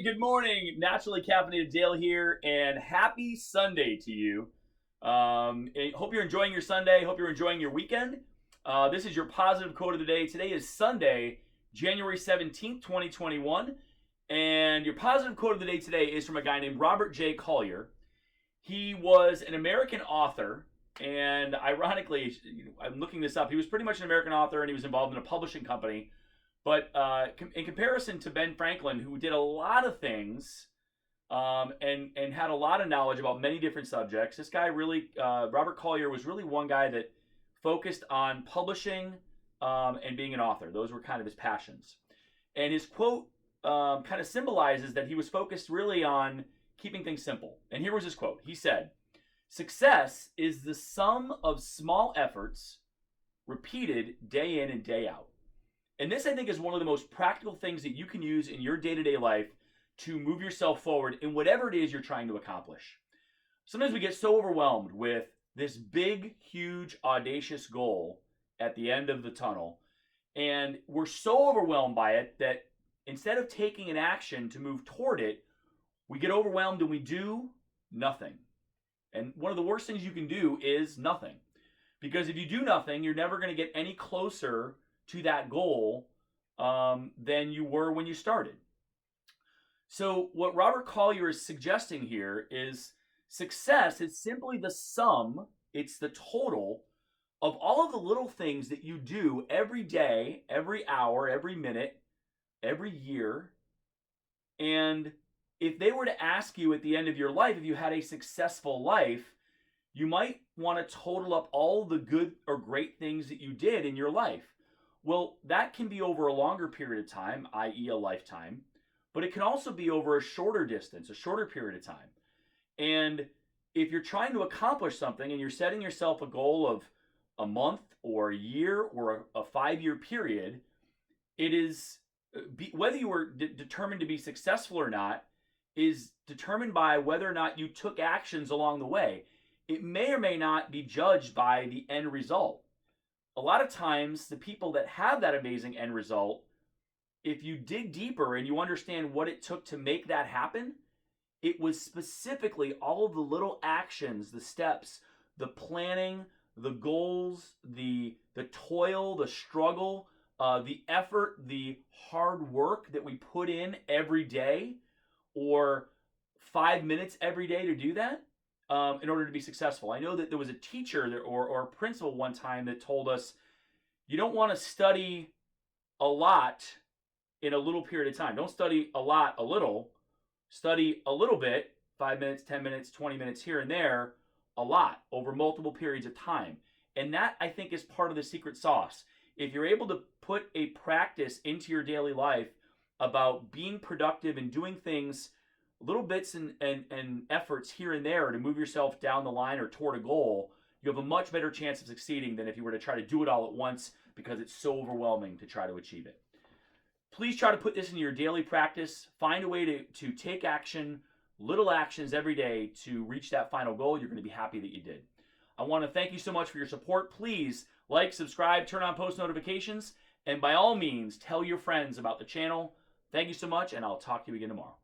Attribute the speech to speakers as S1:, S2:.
S1: Good morning. Naturally Caffeinated Dale here, and happy Sunday to you. Hope you're enjoying your Sunday. Hope you're enjoying your weekend. This is your positive quote of the day. Today is Sunday, January 17th, 2021. And your positive quote of the day today is from a guy named Robert J. Collier. He was an American author, and ironically, I'm looking this up, he was pretty much an American author, and he was involved in a publishing company. But in comparison to Ben Franklin, who did a lot of things and had a lot of knowledge about many different subjects, this guy really, Robert Collier, was really one guy that focused on publishing and being an author. Those were kind of his passions. And his quote kind of symbolizes that he was focused really on keeping things simple. And here was his quote. He said, "Success is the sum of small efforts repeated day in and day out." And this, I think, is one of the most practical things that you can use in your day-to-day life to move yourself forward in whatever it is you're trying to accomplish. Sometimes we get so overwhelmed with this big, huge, audacious goal at the end of the tunnel, and we're so overwhelmed by it that instead of taking an action to move toward it, we get overwhelmed and we do nothing. And one of the worst things you can do is nothing. Because if you do nothing, you're never going to get any closer to that goal than you were when you started. So what Robert Collier is suggesting here is success is simply the sum, it's the total of all of the little things that you do every day, every hour, every minute, every year. And if they were to ask you at the end of your life, if you had a successful life, you might want to total up all the good or great things that you did in your life. Well, that can be over a longer period of time, i.e. a lifetime, but it can also be over a shorter distance, a shorter period of time. And if you're trying to accomplish something and you're setting yourself a goal of a month or a year or a 5-year period, it is, whether you were determined to be successful or not, is determined by whether or not you took actions along the way. It may or may not be judged by the end result. A lot of times, the people that have that amazing end result, if you dig deeper and you understand what it took to make that happen, it was specifically all of the little actions, the steps, the planning, the goals, the toil, the struggle, the effort, the hard work that we put in every day, or 5 minutes every day to do that. In order to be successful. I know that there was a teacher or a principal one time that told us, you don't want to study a lot in a little period of time. Don't study a lot, a little. Study a little bit, 5 minutes, 10 minutes, 20 minutes here and there, a lot over multiple periods of time. And that, I think, is part of the secret sauce. If you're able to put a practice into your daily life about being productive and doing things, little bits and efforts here and there to move yourself down the line or toward a goal, you have a much better chance of succeeding than if you were to try to do it all at once because it's so overwhelming to try to achieve it. Please try to put this into your daily practice. Find a way to take action, little actions every day to reach that final goal. You're going to be happy that you did. I want to thank you so much for your support. Please like, subscribe, turn on post notifications, and by all means, tell your friends about the channel. Thank you so much, and I'll talk to you again tomorrow.